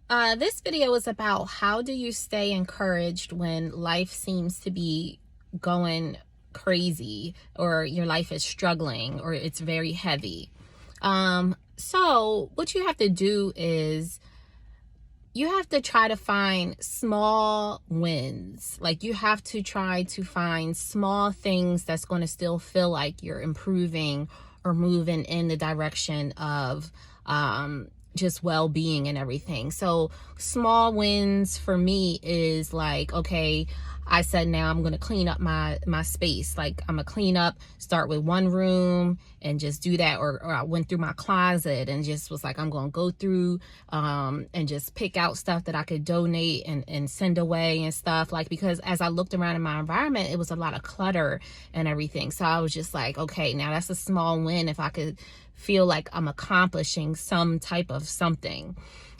This video is about how do you stay encouraged when life seems to be going crazy, or your life is struggling, or it's very heavy. So what you have to do is you have to try to find small wins. Like, you have to try to find small things that's going to still feel like you're improving or moving in the direction of just well-being and everything. So small wins for me is like, okay, I said now I'm going to clean up my space. Like, I'm going to clean up, start with one room and just do that. Or I went through my closet and just was like, I'm going to go through and just pick out stuff that I could donate and send away and stuff. Like, because as I looked around in my environment, it was a lot of clutter and everything. So I was just like, okay, now that's a small win if I could feel like I'm accomplishing some type of something.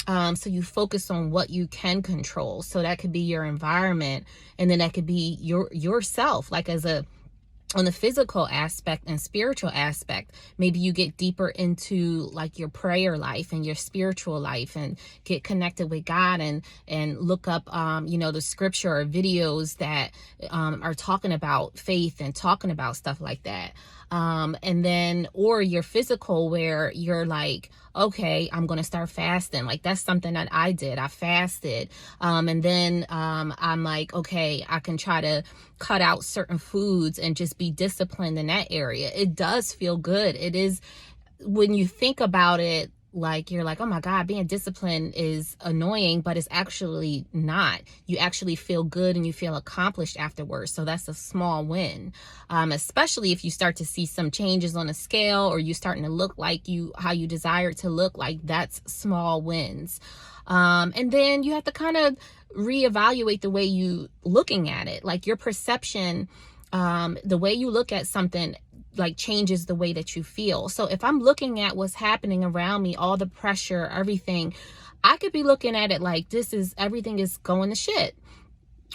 So you focus on what you can control. So that could be your environment, and then that could be yourself, like on the physical aspect and spiritual aspect. Maybe you get deeper into like your prayer life and your spiritual life, and get connected with God, and look up the scripture or videos that are talking about faith and talking about stuff like that. And then, or your physical, where you're like, okay, I'm going to start fasting. Like, that's something that I did. I fasted. And then I'm like, okay, I can try to cut out certain foods and just be disciplined in that area. It does feel good. It is, when you think about it, like, you're like, oh my God, being disciplined is annoying, but it's actually not. You actually feel good and you feel accomplished afterwards. So that's a small win. Especially if you start to see some changes on a scale, or you starting to look like how you desire to look, like, that's small wins. And then you have to kind of reevaluate the way you looking at it, like your perception. The way you look at something like changes the way that you feel. So if I'm looking at what's happening around me, all the pressure, everything, I could be looking at it like everything is going to shit.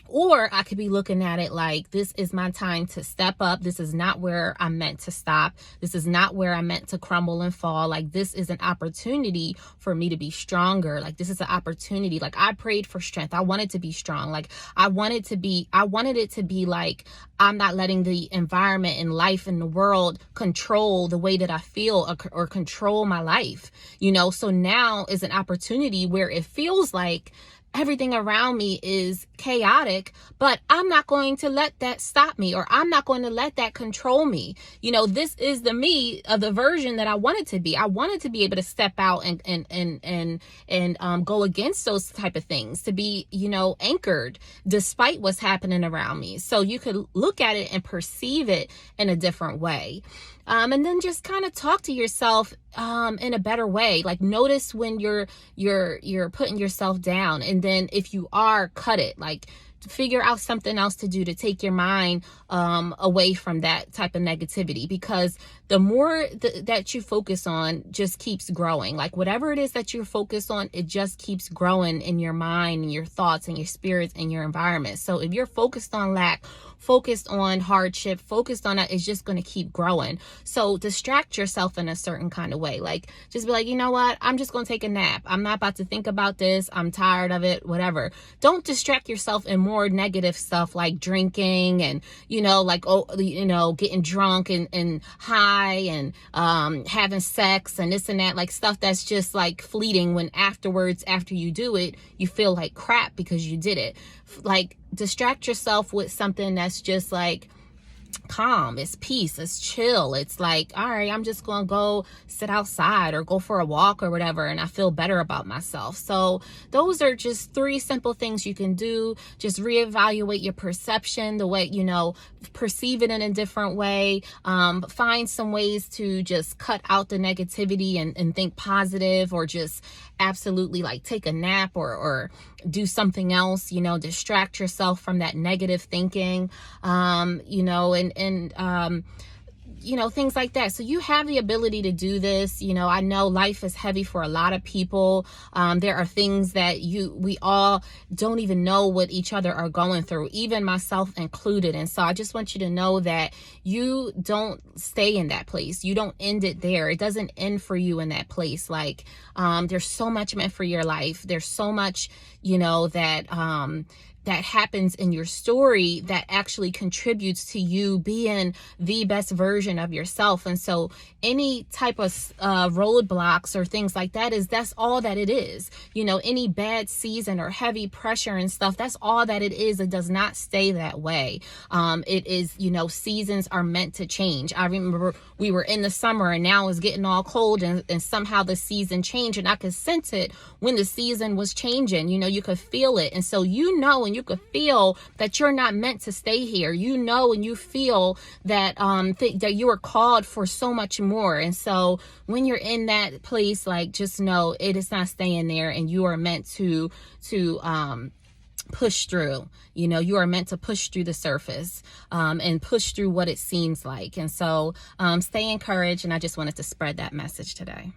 Or I could be looking at it like, this is my time to step up. This is not where I'm meant to stop. This is not where I'm meant to crumble and fall. Like, this is an opportunity for me to be stronger. Like, this is an opportunity. Like, I prayed for strength. I wanted to be strong. Like, I wanted it to be like, I'm not letting the environment and life in the world control the way that I feel, or control my life, So now is an opportunity where it feels like everything around me is chaotic, but I'm not going to let that stop me, or I'm not going to let that control me. This is the me of the version that I wanted to be. I wanted to be able to step out and go against those type of things, to be, anchored despite what's happening around me. So you could look at it and perceive it in a different way. And then just kind of talk to yourself in a better way. Like, notice when you're putting yourself down, and then if you are, cut it. Like, figure out something else to do to take your mind away from that type of negativity, because the more that you focus on just keeps growing. Like, whatever it is that you're focused on, it just keeps growing in your mind and your thoughts and your spirits and your environment. So if you're focused on lack, focused on hardship, focused on that, it's just going to keep growing. So distract yourself in a certain kind of way. Like, just be like, you know what? I'm just going to take a nap. I'm not about to think about this. I'm tired of it, whatever. Don't distract yourself in more negative stuff, like drinking and, getting drunk and high and having sex and this and that, like stuff that's just like fleeting, when afterwards, after you do it, you feel like crap because you did it. Like, distract yourself with something that's just like calm, it's peace, it's chill. It's like, all right, I'm just gonna go sit outside or go for a walk or whatever, and I feel better about myself. So those are just 3 simple things you can do. Just reevaluate your perception, the way, perceive it in a different way. Find some ways to just cut out the negativity and think positive, or just absolutely like take a nap or do something else, distract yourself from that negative thinking, things like that. So you have the ability to do this. I know life is heavy for a lot of people. There are things that we all don't even know what each other are going through, even myself included. And so I just want you to know that you don't stay in that place. You don't end it there. It doesn't end for you in that place. Like, there's so much meant for your life. There's so much, that happens in your story that actually contributes to you being the best version of yourself. And so any type of roadblocks or things like that's all that it is. Any bad season or heavy pressure and stuff, that's all that it is. It does not stay that way. It is, seasons are meant to change. I remember we were in the summer and now it's getting all cold, and somehow the season changed, and I could sense it when the season was changing. You could feel it. And so, and you could feel that you're not meant to stay here. And you feel that that you are called for so much more. And so when you're in that place, like, just know it is not staying there, and you are meant to push through. You are meant to push through the surface, and push through what it seems like. And so stay encouraged, and I just wanted to spread that message today.